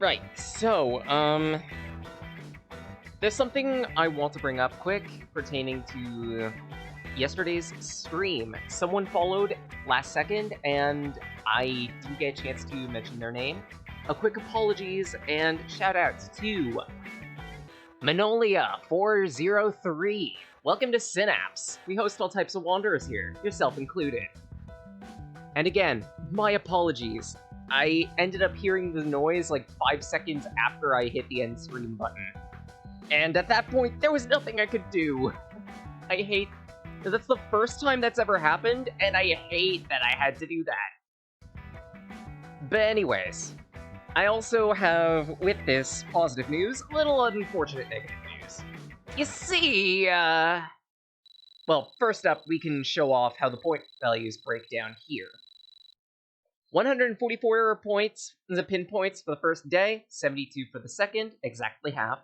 Right, so, there's something I want to bring up quick pertaining to yesterday's stream. Someone followed last second, and I didn't get a chance to mention their name. A quick apologies and shoutouts to Manolia403. Welcome to Synapse. We host all types of wanderers here, yourself included. And again, my apologies. I ended up hearing the noise like 5 seconds after I hit the end stream button. And at that point, there was nothing I could do. I hate... That's the first time that's ever happened, and I hate that I had to do that. But anyways, I also have, with this positive news, a little unfortunate negative news. You see, well, first up, we can show off how the point values break down here. 144 points, the pin points for the first day, 72 for the second, exactly half.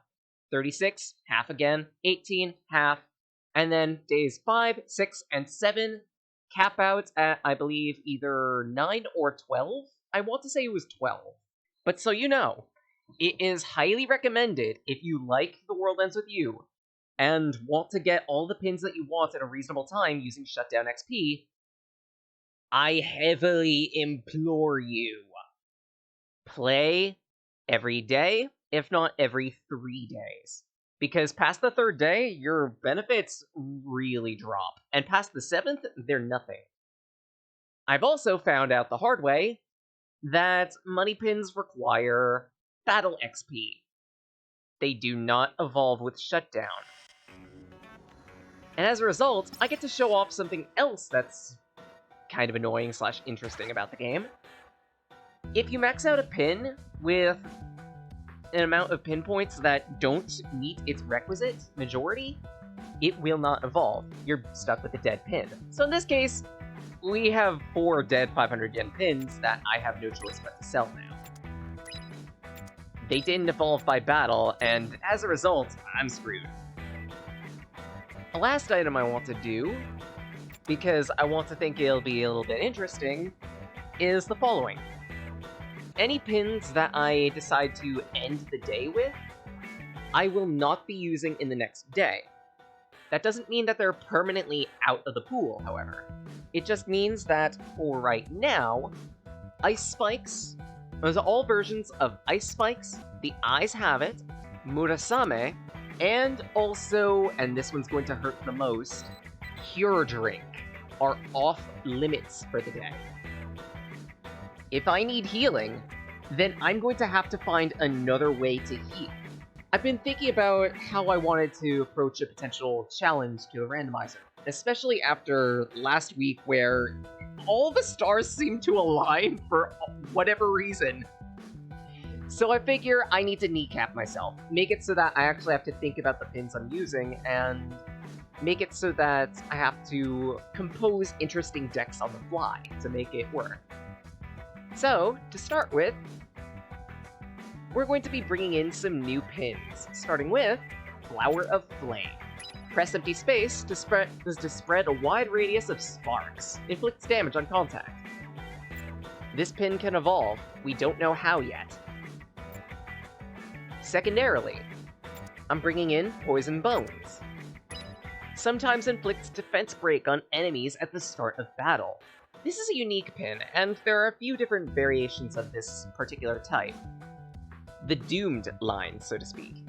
36, half again, 18, half, and then days 5, 6, and 7 cap out at, I believe, either 9 or 12? I want to say it was 12. But so you know, it is highly recommended if you like The World Ends With You and want to get all the pins that you want at a reasonable time using Shutdown XP, I heavily implore you, play every day, if not every 3 days. Because past the 3rd day, your benefits really drop. And past the 7th, they're nothing. I've also found out the hard way that money pins require battle XP. They do not evolve with Shutdown. And as a result, I get to show off something else that's kind of annoying / interesting about the game. If you max out a pin with an amount of pin points that don't meet its requisite majority, it will not evolve. You're stuck with a dead pin. So in this case, we have 4 dead 500 yen pins that I have no choice but to sell now. They didn't evolve by battle, and as a result, I'm screwed. The last item I want to do, because I want to think it'll be a little bit interesting, is the following. Any pins that I decide to end the day with, I will not be using in the next day. That doesn't mean that they're permanently out of the pool, however. It just means that, for right now, Ice Spikes, there's all versions of Ice Spikes, the Eyes Have It, Murasame, and also, and this one's going to hurt the most, Cure Drink are off limits for the day. If I need healing, then I'm going to have to find another way to heal. I've been thinking about how I wanted to approach a potential challenge to a randomizer, especially after last week where all the stars seem to align for whatever reason. So I figure I need to kneecap myself, make it so that I actually have to think about the pins I'm using, and make it so that I have to compose interesting decks on the fly to make it work. So, to start with, we're going to be bringing in some new pins, starting with Flower of Flame. Press empty space to spread a wide radius of sparks. Inflicts damage on contact. This pin can evolve, we don't know how yet. Secondarily, I'm bringing in Poison Bones. Sometimes inflicts defense break on enemies at the start of battle. This is a unique pin, and there are a few different variations of this particular type. The Doomed line, so to speak.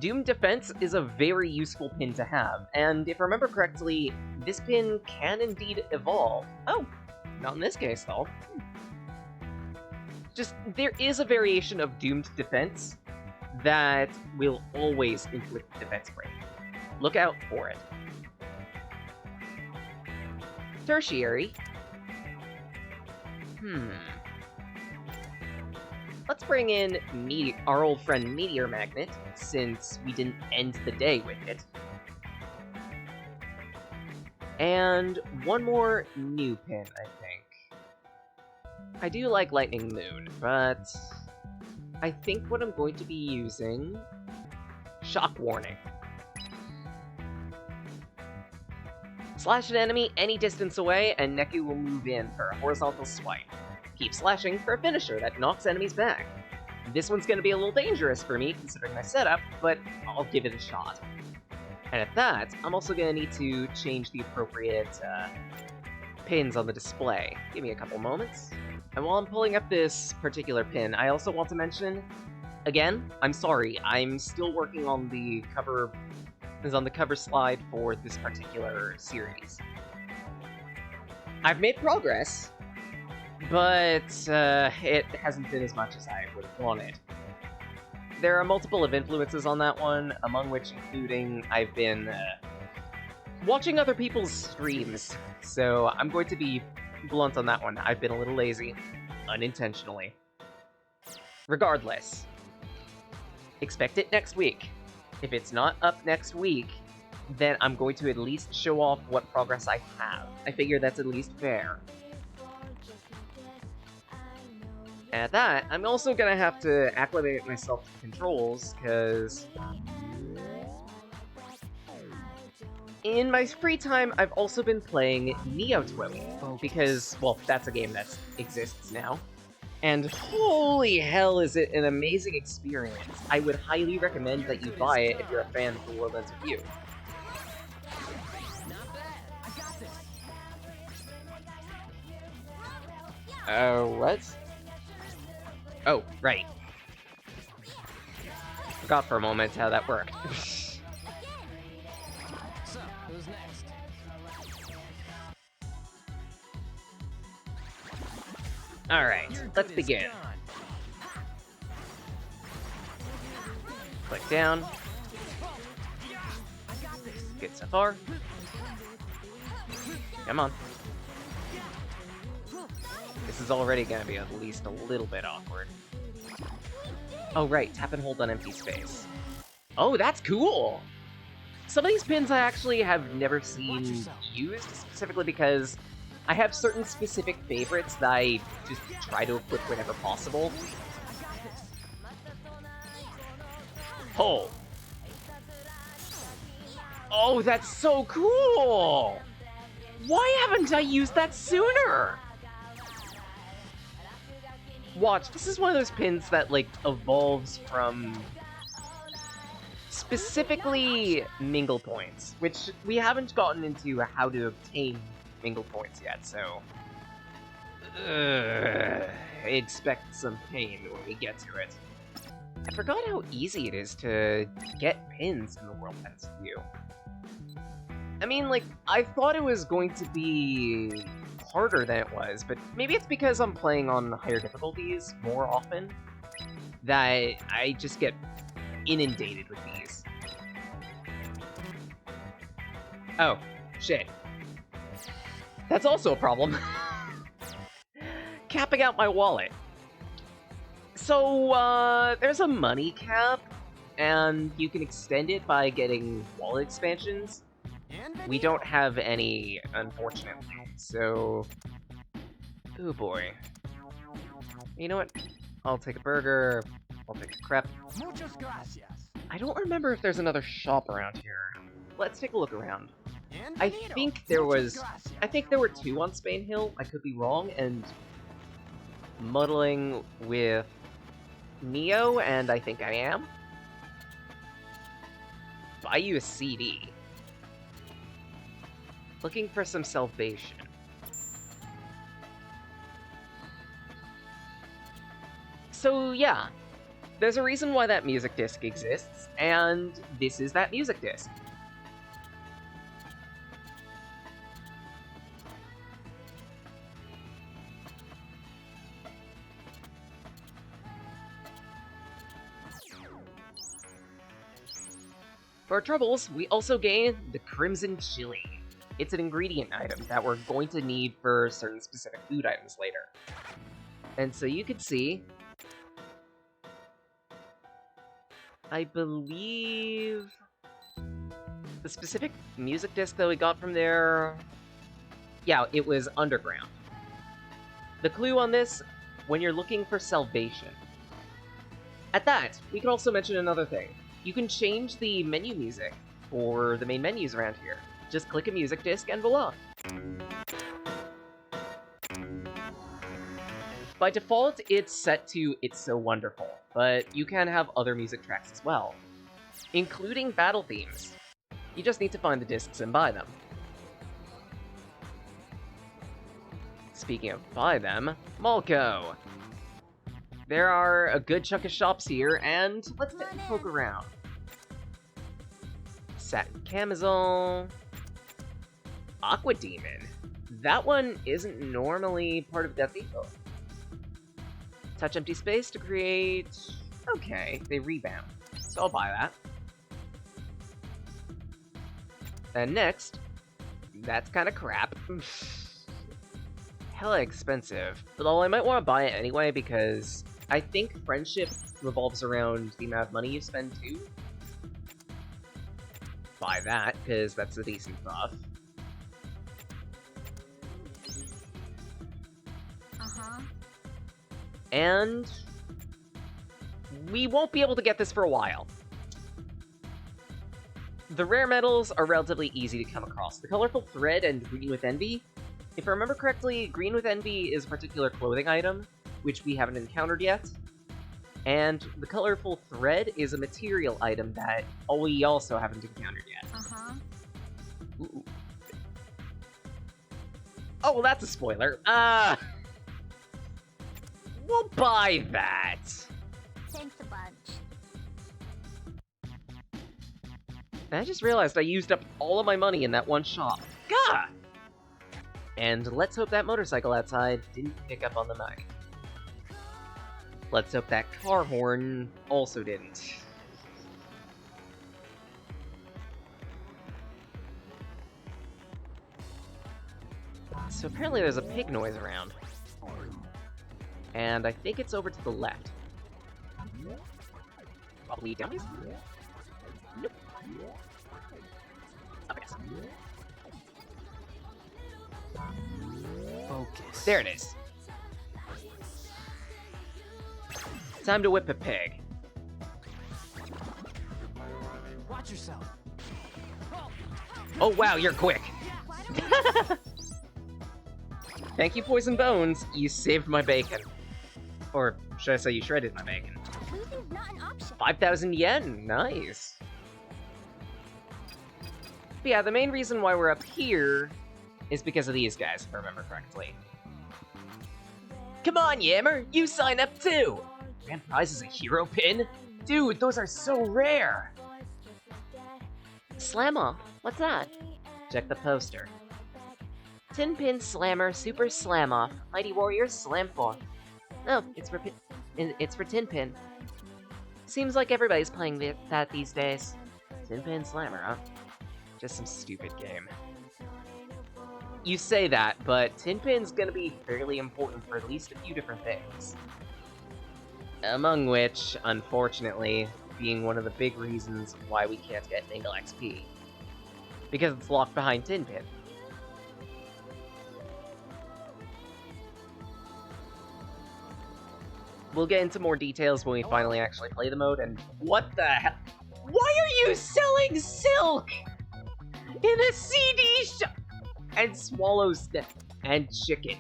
Doomed Defense is a very useful pin to have, and if I remember correctly, this pin can indeed evolve. Oh, not in this case, though. Just, there is a variation of Doomed Defense that will always inflict defense break. Look out for it. Tertiary. Let's bring in our old friend Meteor Magnet, since we didn't end the day with it. And one more new pin, I think. I do like Lightning Moon, but I think what I'm going to be using... Shock Warning. Slash an enemy any distance away, and Neku will move in for a horizontal swipe. Keep slashing for a finisher that knocks enemies back. This one's going to be a little dangerous for me, considering my setup, but I'll give it a shot. And at that, I'm also going to need to change the appropriate pins on the display. Give me a couple moments. And while I'm pulling up this particular pin, I also want to mention, again, I'm sorry, I'm still working on the cover slide for this particular series. I've made progress, but it hasn't been as much as I would have wanted. There are multiple of influences on that one, among which including I've been watching other people's streams, so I'm going to be blunt on that one. I've been a little lazy, unintentionally. Regardless, expect it next week. If it's not up next week, then I'm going to at least show off what progress I have. I figure that's at least fair. At that, I'm also gonna have to acclimate myself to the controls, because in my free time, I've also been playing Neo Twilly, because, well, that's a game that exists now. And holy hell, is it an amazing experience. I would highly recommend that you buy it if you're a fan of the World Ends With You. What? Oh, right. Forgot for a moment how that worked. So, who's next? Alright, let's begin. Click down. Good so far. Come on. This is already gonna be at least a little bit awkward. Oh right, tap and hold on empty space. Oh, that's cool! Some of these pins I actually have never seen used, specifically because I have certain specific favorites that I just try to equip whenever possible. Oh! Oh, that's so cool! Why haven't I used that sooner? Watch, this is one of those pins that, like, evolves from specifically mingle points, which we haven't gotten into how to obtain mingle points yet, so expect some pain when we get to it. I forgot how easy it is to get pins in the World Ends With You. I mean, like, I thought it was going to be harder than it was, but maybe it's because I'm playing on higher difficulties more often that I just get inundated with these. Oh, shit. That's also a problem. Capping out my wallet. So, there's a money cap, and you can extend it by getting wallet expansions. We don't have any, unfortunately, so... Oh boy. You know what? I'll take a burger, I'll take a crepe. I don't remember if there's another shop around here. Let's take a look around. I think there were two on Spain Hill, I could be wrong, and muddling with Neo, and I think I am. Buy you a CD. Looking for some salvation. So yeah, there's a reason why that music disc exists, and this is that music disc. For our troubles, we also gain the Crimson Chili. It's an ingredient item that we're going to need for certain specific food items later. And so you can see, I believe the specific music disc that we got from there, yeah, it was Underground. The clue on this, when you're looking for salvation. At that, we can also mention another thing. You can change the menu music for the main menus around here. Just click a music disc and voila! By default, it's set to It's So Wonderful, but you can have other music tracks as well, including battle themes. You just need to find the discs and buy them. Speaking of buy them, Malco! There are a good chunk of shops here, and let's poke around. Satin Camisole... Aqua Demon. That one isn't normally part of Death Eagle. Touch empty space to create... Okay, they rebound. So I'll buy that. And next... That's kind of crap. Hella expensive. But I might want to buy it anyway because I think friendship revolves around the amount of money you spend too. Buy that, because that's a decent buff. And we won't be able to get this for a while. The rare metals are relatively easy to come across. The colorful thread and green with envy. If I remember correctly, green with envy is a particular clothing item, which we haven't encountered yet. And the colorful thread is a material item that we also haven't encountered yet. Ooh. Oh, well, that's a spoiler. We'll buy that. Thanks a bunch. And I just realized I used up all of my money in that one shop. Gah! And let's hope that motorcycle outside didn't pick up on the mic. Let's hope that car horn also didn't. So apparently there's a pig noise around. And I think it's over to the left. Probably down here? Nope. Up it is. Focus. There it is. Time to whip a pig. Watch yourself. Oh wow, you're quick. Thank you, Poison Bones. You saved my bacon. Or should I say you shredded my bacon? Losing's not an option. 5,000 yen, nice. But yeah, the main reason why we're up here is because of these guys, if I remember correctly. Come on, Yammer, you sign up too! Grand prize is a hero pin? Dude, those are so rare! Slammer, what's that? Check the poster. Tin Pin Slammer Super Slam Off, Mighty Warriors Slam 4. Oh, it's for Tin Pin. Seems like everybody's playing that these days. Tin Pin Slammer, huh? Just some stupid game. You say that, but Tin Pin's gonna be fairly important for at least a few different things. Among which, unfortunately, being one of the big reasons why we can't get Ningle XP. Because it's locked behind Tin Pin. We'll get into more details when we finally actually play the mode, and what the hell? Why are you selling silk? In a CD shop? And swallows and chicken.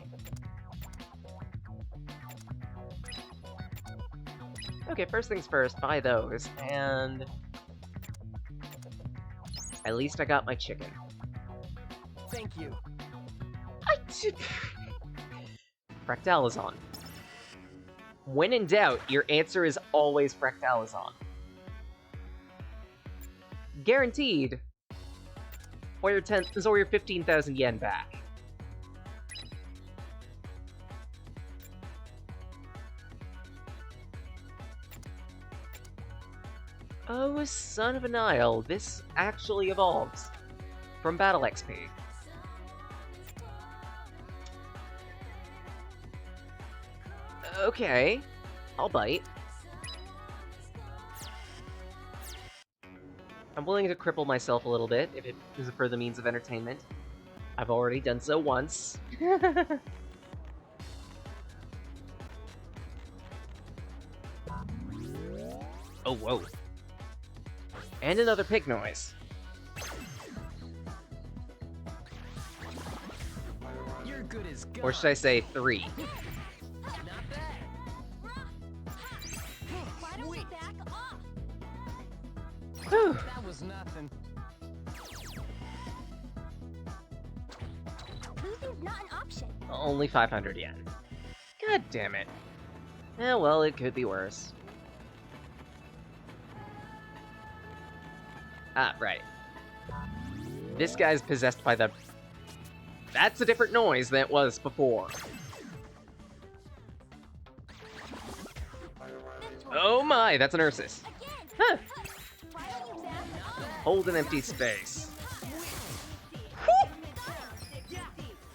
Okay, first things first, buy those, and... At least I got my chicken. Thank you. Fractalizon. When in doubt, your answer is always Fractalizon. Guaranteed. Or your 15,000 yen back. Oh, son of an Isle, this actually evolves from Battle XP. Okay, I'll bite. I'm willing to cripple myself a little bit if it is a further means of entertainment. I've already done so once. Oh, whoa. And another pig noise. You're good as gold. Or should I say 3? Not bad. Back off. Whew. That was nothing. Losing's not an option. Only 500 yen. God damn it. Eh, well, it could be worse. Ah, right. This guy's possessed by the... That's a different noise than it was before. Oh my, that's an Ursus. Huh. Why don't you back off? Hold an empty space.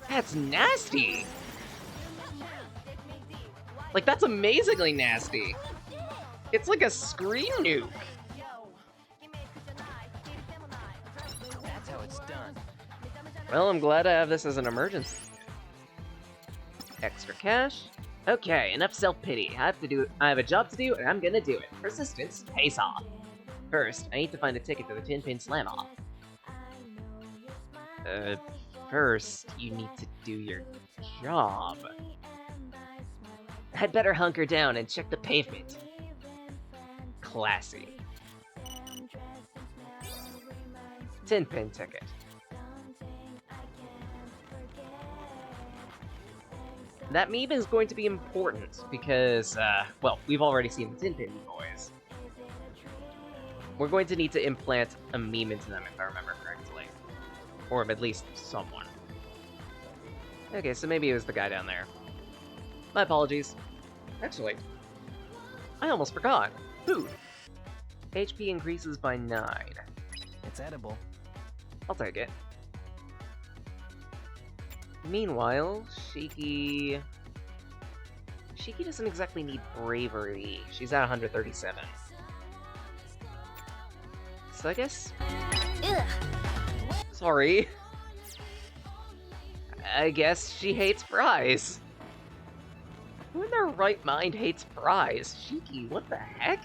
That's nasty! Like, that's amazingly nasty! It's like a screen nuke! That's how it's done. Well, I'm glad I have this as an emergency. Extra cash. Okay, enough self-pity. I have a job to do, and I'm gonna do it. Persistence pays off. First, I need to find a ticket to the Tin-Pin Slam-Off. First, you need to do your job. I'd better hunker down and check the pavement. Classy. Tin-Pin ticket. That meme is going to be important because, well, we've already seen the Tin-Pin boys. We're going to need to implant a meme into them, if I remember correctly. Or at least someone. Okay, so maybe it was the guy down there. My apologies. Actually, I almost forgot. Food. HP increases by 9. It's edible. I'll take it. Meanwhile, Shiki doesn't exactly need bravery. She's at 137. So I guess... Ugh. Sorry. I guess she hates fries. Who in their right mind hates fries? Shiki, what the heck?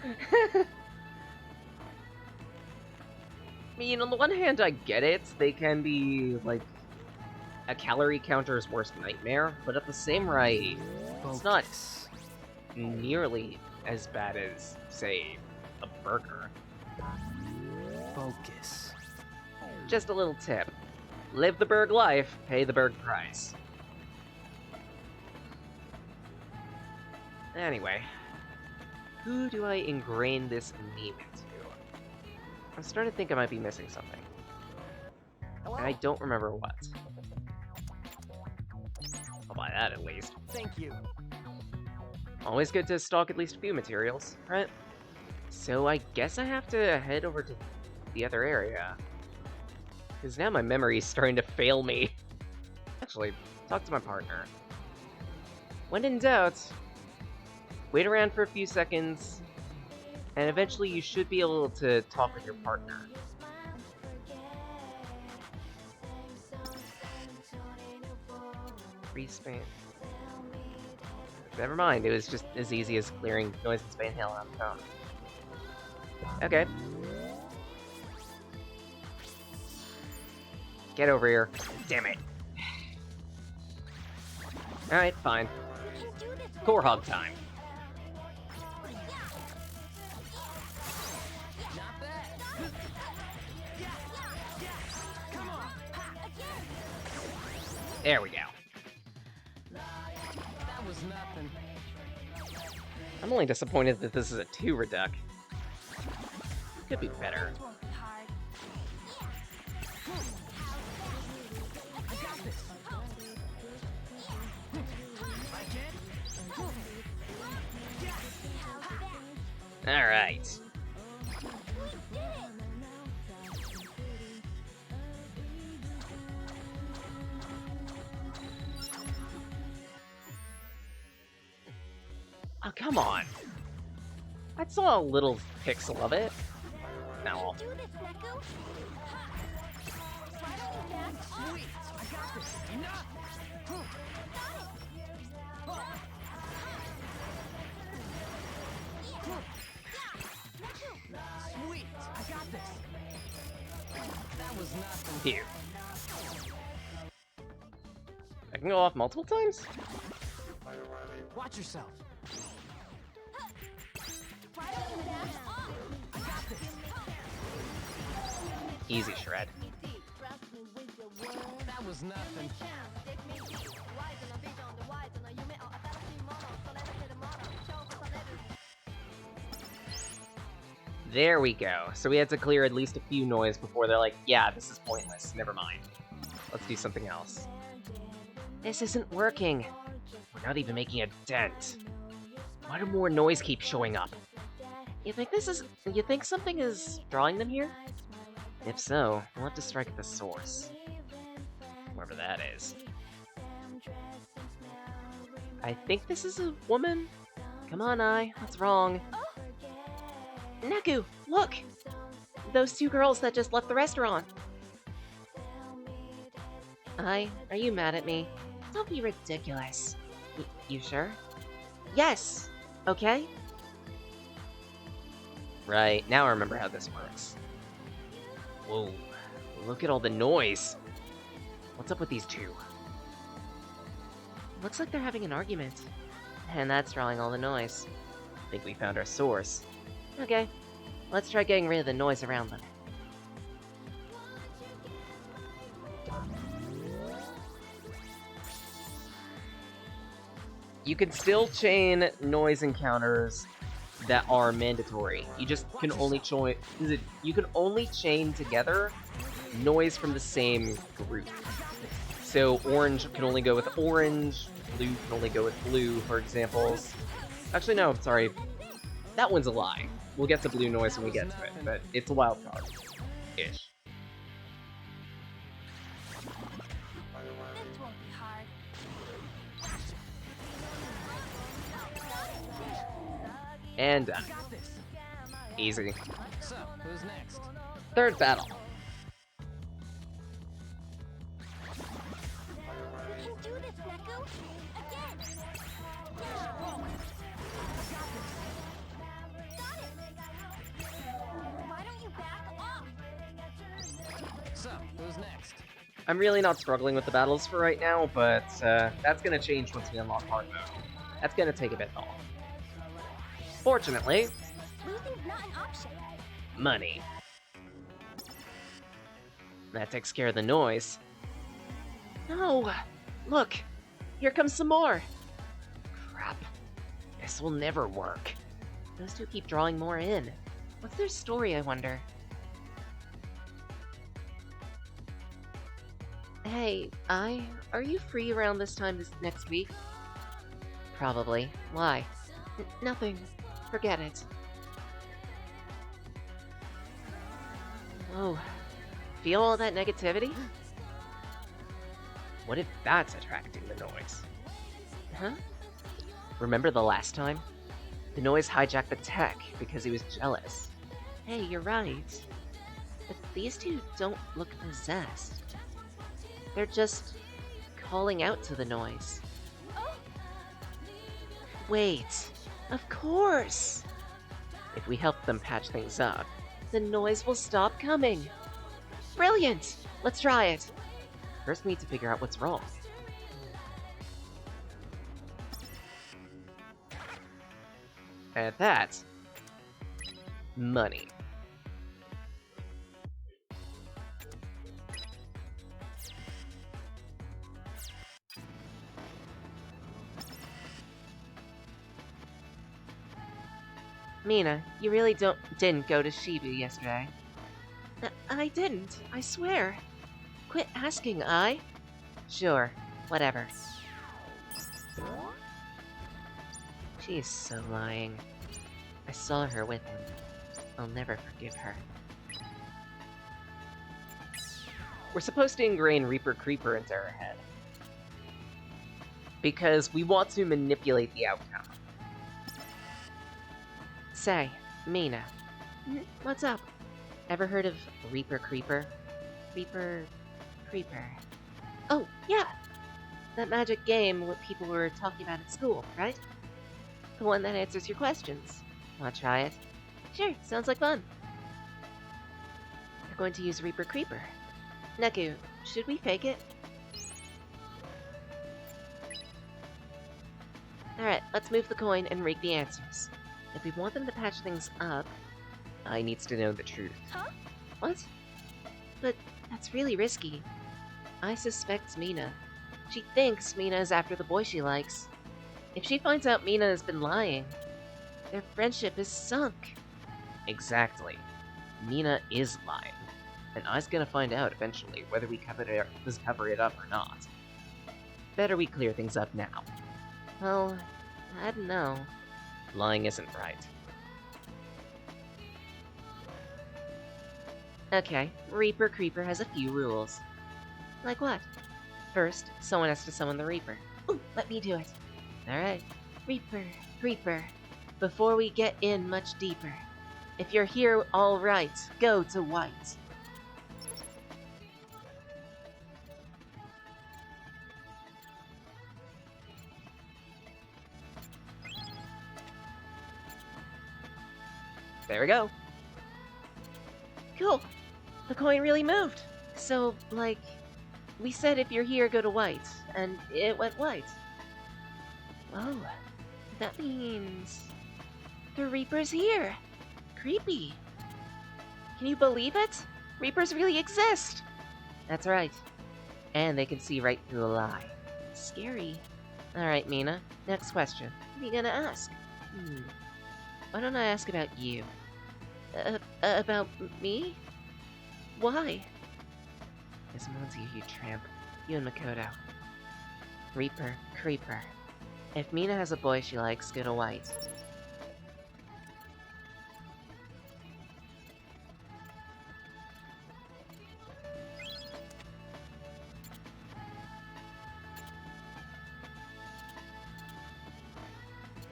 I mean, on the one hand, I get it. They can be, like, a calorie counter's worst nightmare, but at the same rate, it's not nearly as bad as, say, a burger. Focus. Just a little tip. Live the Berg life, pay the Berg price. Anyway, who do I ingrain this meme into? I'm starting to think I might be missing something. Hello? And I don't remember what. I'll buy that at least. Thank you. Always good to stock at least a few materials, right? So I guess I have to head over to the other area. Because now my memory's starting to fail me. Actually, talk to my partner. When in doubt, wait around for a few seconds, and eventually you should be able to talk with your partner. Respawn. Never mind, it was just as easy as clearing noise and Spain Hill on the phone. Okay. Get over here. Damn it. Alright, fine. You can do this. Core hog time. Not bad. Come on. There we go. That was nothing. I'm only disappointed that this is a 2 reduc. Could be better. This won't be hard. I got this. Like it? How's that? Alright. We did it. Oh, come on. I saw a little pixel of it. No. Do this, Neku. Why don't you back off? Sweet. I got this. Enough. Sweet. I got this. That was nothing. Here. I can go off multiple times? Watch yourself. Why don't you back off? I got this. Easy shred. That was nothing. There we go. So we had to clear at least a few noise before they're like, yeah, this is pointless. Never mind. Let's do something else. This isn't working. We're not even making a dent. Why do more noise keep showing up? You think something is drawing them here? If so, we'll have to strike at the source. Wherever that is. I think this is a woman? Come on, what's wrong? Neku, look! Those two girls that just left the restaurant. Are you mad at me? Don't be ridiculous. You sure? Yes! Okay? Right, now I remember how this works. Whoa, look at all the noise! What's up with these two? Looks like they're having an argument. And that's drawing all the noise. Think we found our source. Okay, let's try getting rid of the noise around them. You can still chain noise encounters that are mandatory. You just can only you can only chain together noise from the same group. So orange can only go with orange, blue can only go with blue, for examples. Actually, no, sorry. That one's a lie. We'll get to blue noise when we get to it, but it's a wild card. Ish. This won't be hard. And done. Got this. Easy. So, who's next? Third battle. You can do this, Neku! Again! Got it! Why don't you back off? So, who's next? I'm really not struggling with the battles for right now, but that's gonna change once we unlock hard mode. That's gonna take a bit long. Fortunately, Losing's not an option. money. That takes care of the noise. No! Look! Here comes some more! Crap. This will never work. Those two keep drawing more in. What's their story, I wonder? Hey, are you free around this time next week? Probably. Why? Nothing. Forget it. Whoa. Feel all that negativity? What if that's attracting the noise? Huh? Remember the last time? The noise hijacked the tech because he was jealous. Hey, you're right. But these two don't look possessed. They're just calling out to the noise. Wait, of course! If we help them patch things up, the noise will stop coming. Brilliant! Let's try it. First, we need to figure out what's wrong. And that's money. Mina, you really didn't go to Shibu yesterday. I didn't, I swear. Quit asking, Sure, whatever. She is so lying. I saw her with him. I'll never forgive her. We're supposed to ingrain Reaper Creeper into her head. Because we want to manipulate the outcome. Say, Mina. What's up? Ever heard of Reaper Creeper? Reaper Creeper. Oh, yeah! That magic game what people were talking about at school, right? The one that answers your questions. Wanna try it? Sure, sounds like fun. You're going to use Reaper Creeper. Neku, should we fake it? Alright, let's move the coin and read the answers. If we want them to patch things up, I needs to know the truth. Huh? What? But that's really risky. I suspect Mina. She thinks Mina is after the boy she likes. If she finds out Mina has been lying, their friendship is sunk. Exactly. Mina is lying. And I's gonna find out eventually whether we cover it up or not. Better we clear things up now. Well, I don't know. Lying isn't right. Okay, Reaper Creeper has a few rules. Like what? First, someone has to summon the Reaper. Ooh, let me do it. Alright. Reaper, Creeper. Before we get in much deeper, if you're here alright, go to white. There we go. Cool. The coin really moved. So, like, we said if you're here, go to white, and it went white. Whoa. That means the Reaper's here. Creepy. Can you believe it? Reapers really exist. That's right. And they can see right through a lie. Scary. Alright, Mina. Next question. What are you gonna ask? Why don't I ask about you? About me? Why? This one's you tramp. You and Makoto. Reaper, Creeper. If Mina has a boy she likes, go to white.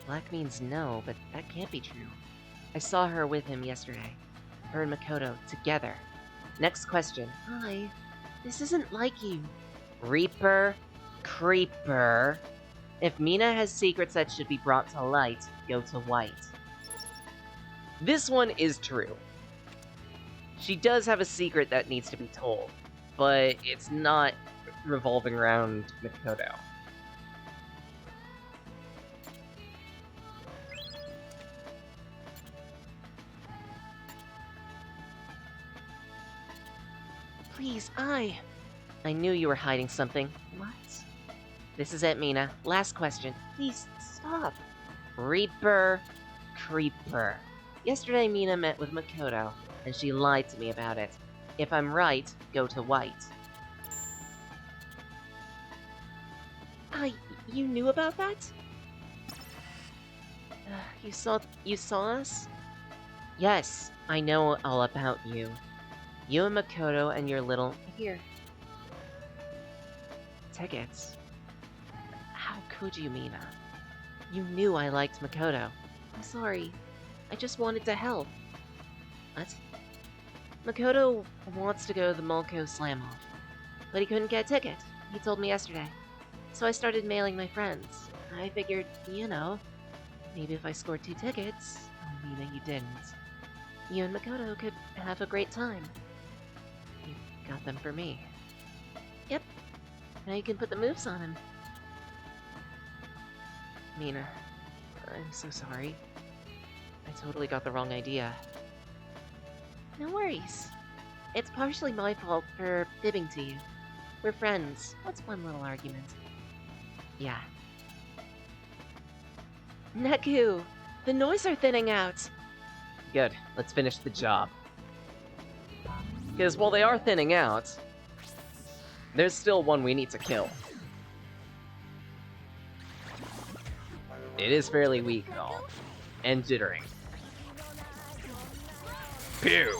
Black means no, but that can't be true. I saw her with him yesterday. Her and Makoto, together. Next question. Hi. This isn't like you. Reaper, Creeper. If Mina has secrets that should be brought to light, go to white. This one is true. She does have a secret that needs to be told, but it's not revolving around Makoto. Please, I knew you were hiding something. What? This is it, Mina. Last question. Please, stop. Reaper, Creeper. Yesterday, Mina met with Makoto, and she lied to me about it. If I'm right, go to white. You knew about that? You saw us? Yes, I know all about you. You and Makoto and your little... Here. Tickets. How could you, Mina? You knew I liked Makoto. I'm sorry. I just wanted to help. What? Makoto wants to go to the Mulko Slam-Off, but he couldn't get a ticket. He told me yesterday. So I started mailing my friends. I figured, you know, maybe if I scored 2 tickets... Oh, Mina, you didn't. You and Makoto could have a great time. You got them for me. Yep. Now you can put the moves on him. Mina, I'm so sorry. I totally got the wrong idea. No worries. It's partially my fault for fibbing to you. We're friends. What's one little argument? Yeah. Neku! The noise are thinning out! Good. Let's finish the job. Because while they are thinning out, there's still one we need to kill. It is fairly weak, though. And jittering. Pew!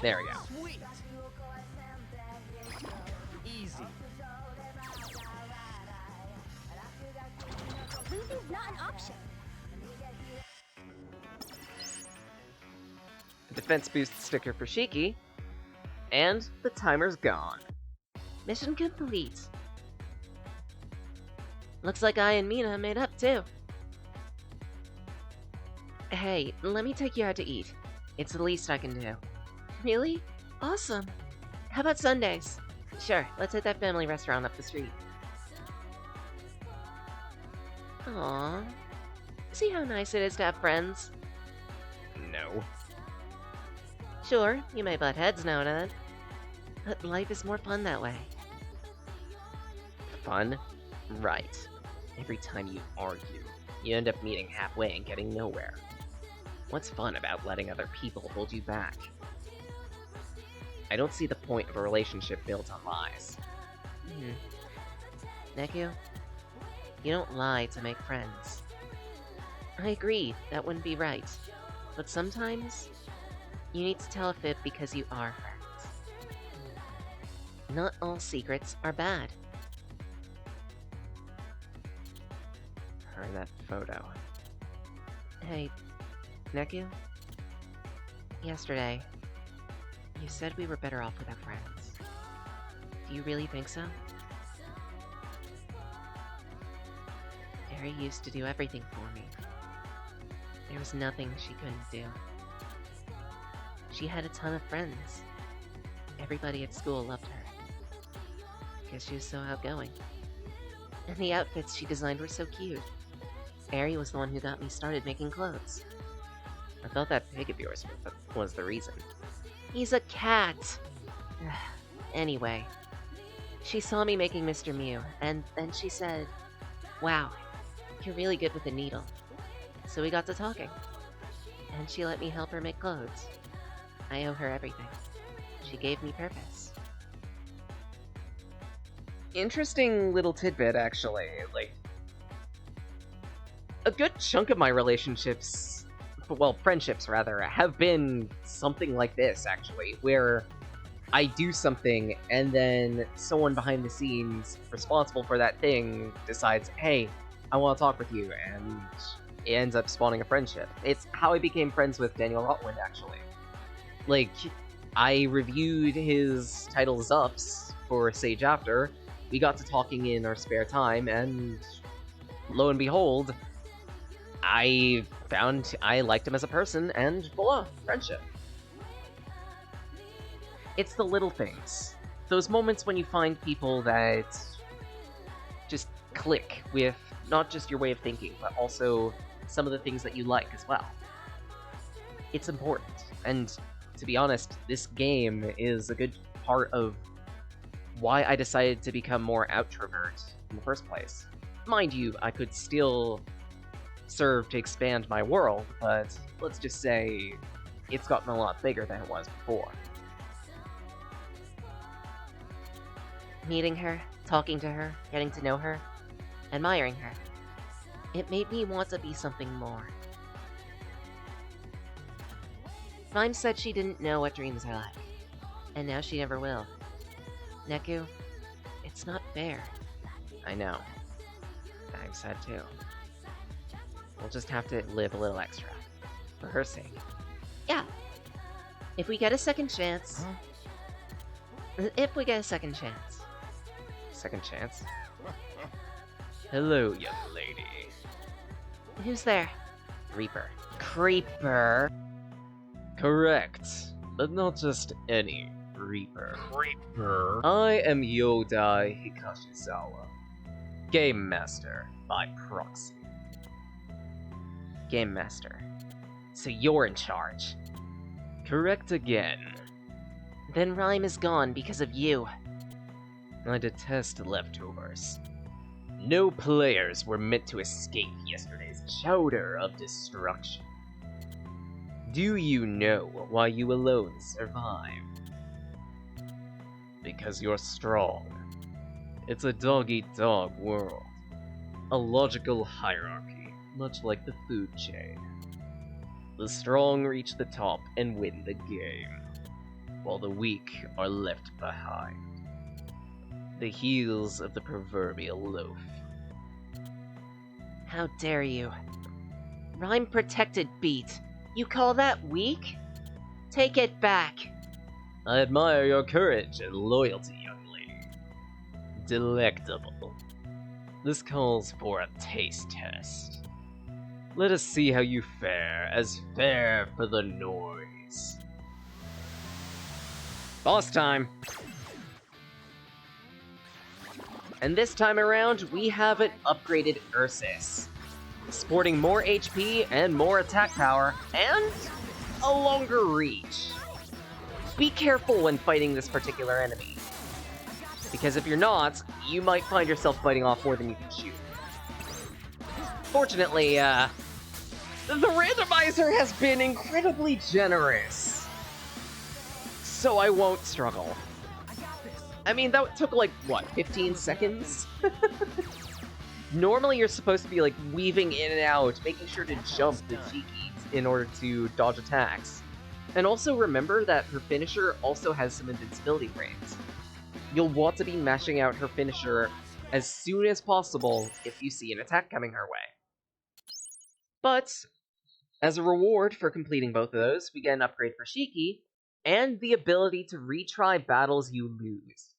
There we go. Sweet. Easy. Losing's not an option. A defense boost sticker for Shiki. And the timer's gone. Mission complete. Looks like I and Mina made up too. Hey, let me take you out to eat. It's the least I can do. Really? Awesome. How about Sundays? Sure, let's hit that family restaurant up the street. Aww. See how nice it is to have friends? No. Sure, you may butt heads now and then, but life is more fun that way. Fun? Right. Every time you argue, you end up meeting halfway and getting nowhere. What's fun about letting other people hold you back? I don't see the point of a relationship built on lies. Neku, you don't lie to make friends. I agree, that wouldn't be right. But sometimes, you need to tell a fib because you are friends. Not all secrets are bad. Her in that photo. Hey, Neku? Yesterday, you said we were better off without friends. Do you really think so? Mary used to do everything for me. There was nothing she couldn't do. She had a ton of friends. Everybody at school loved her. Guess she was so outgoing. And the outfits she designed were so cute. Ari was the one who got me started making clothes. I thought that pig of yours was the reason. He's a cat! Anyway, she saw me making Mr. Mew, and then she said, "Wow, you're really good with a needle." So we got to talking. And she let me help her make clothes. I owe her everything. She gave me purpose. Interesting little tidbit, actually. Like, a good chunk of my relationships, well, friendships rather, have been something like this, actually, where I do something and then someone behind the scenes responsible for that thing decides, hey, I want to talk with you, and it ends up spawning a friendship. It's how I became friends with Daniel Rotwind, actually. Like, I reviewed his title Zups for Sage After, we got to talking in our spare time, and lo and behold, I found I liked him as a person, and voila, friendship. It's the little things. Those moments when you find people that just click with not just your way of thinking, but also some of the things that you like as well. It's important, and to be honest, this game is a good part of why I decided to become more outrovert in the first place. Mind you, I could still serve to expand my world, but let's just say it's gotten a lot bigger than it was before. Meeting her, talking to her, getting to know her, admiring her. It made me want to be something more. Rhyme said she didn't know what dreams are like, and now she never will. Neku, it's not fair. I know. I'm sad too. We'll just have to live a little extra. For her sake. Yeah. If we get a second chance... If we get a second chance. Second chance? Hello, young lady. Who's there? Reaper. Creeper. Correct. But not just any Reaper. I am Yodai Hikashizawa. Game Master by proxy. Game Master. So you're in charge. Correct again. Then Rhyme is gone because of you. I detest leftovers. No players were meant to escape yesterday's chowder of destruction. Do you know why you alone survived? Because you're strong. It's a dog-eat-dog world. A logical hierarchy, much like the food chain. The strong reach the top and win the game, while the weak are left behind. The heels of the proverbial loaf. How dare you? Rhyme protected Beat. You call that weak? Take it back. I admire your courage and loyalty, young lady. Delectable. This calls for a taste test. Let us see how you fare as fare for the noise. Boss time! And this time around, we have an upgraded Ursus, sporting more HP and more attack power, and a longer reach. Be careful when fighting this particular enemy, because if you're not, you might find yourself biting off more than you can chew. Fortunately, the randomizer has been incredibly generous, so I won't struggle. I mean, that took like, what, 15 seconds? Normally you're supposed to be like weaving in and out, making sure to jump the cheeky in order to dodge attacks. And also remember that her finisher also has some invincibility frames. You'll want to be mashing out her finisher as soon as possible if you see an attack coming her way. But, as a reward for completing both of those, we get an upgrade for Shiki, and the ability to retry battles you lose.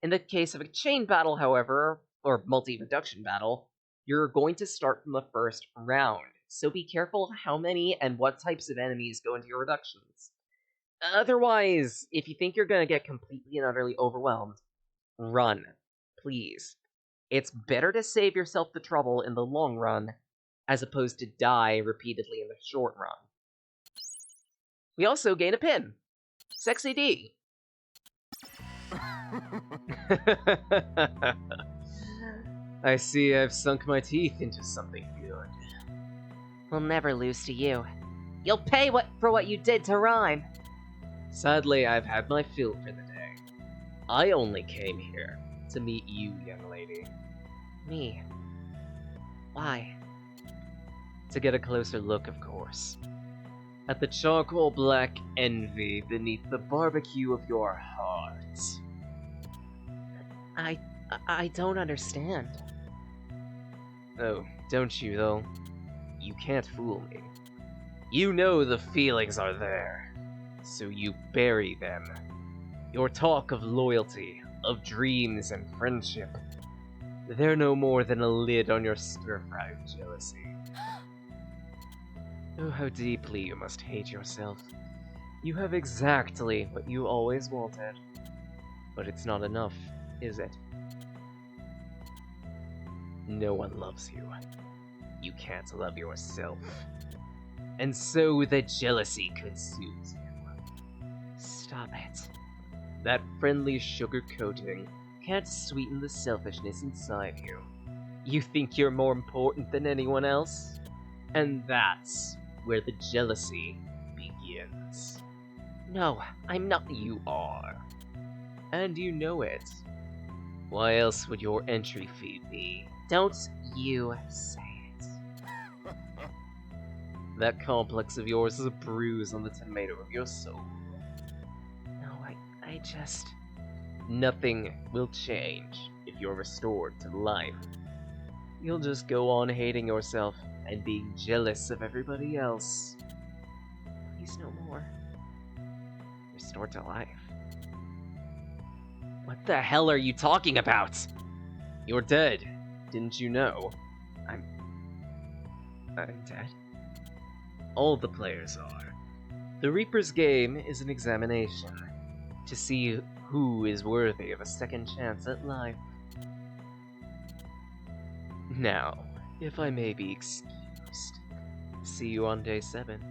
In the case of a chain battle, however, or multi-reduction battle, you're going to start from the first round, so be careful how many and what types of enemies go into your reductions. Otherwise, if you think you're going to get completely and utterly overwhelmed, run, please. It's better to save yourself the trouble in the long run, as opposed to die repeatedly in the short run. We also gain a pin. Sexy D. I see I've sunk my teeth into something good. We'll never lose to you. You'll pay for what you did to Rhyme. Sadly, I've had my fill for the day. I only came here to meet you, young lady. Me? Why? To get a closer look, of course. At the charcoal black envy beneath the barbecue of your heart. I don't understand. Oh, don't you, though? You can't fool me. You know the feelings are there, so you bury them. Your talk of loyalty, of dreams and friendship, they're no more than a lid on your stir-fry of jealousy. Oh, how deeply you must hate yourself. You have exactly what you always wanted. But it's not enough, is it? No one loves you. You can't love yourself. And so the jealousy consumes you. Stop it. That friendly sugar coating can't sweeten the selfishness inside you. You think you're more important than anyone else? And that's where the jealousy begins. No, I'm not. You are. And you know it. Why else would your entry fee be? Don't you say it. That complex of yours is a bruise on the tomato of your soul. No, I just... Nothing will change if you're restored to life. You'll just go on hating yourself and being jealous of everybody else. Please no more. Restored to life? What the hell are you talking about? You're dead. Didn't you know? I'm dead? All the players are. The Reaper's game is an examination to see who is worthy of a second chance at life. Now, if I may be excused, see you on day 7.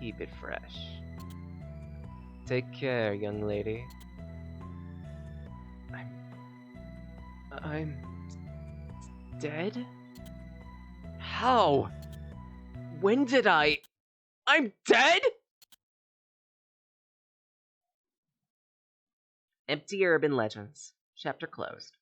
Keep it fresh. Take care, young lady. I'm dead? How? When did I'm dead?! Empty Urban Legends. Chapter closed.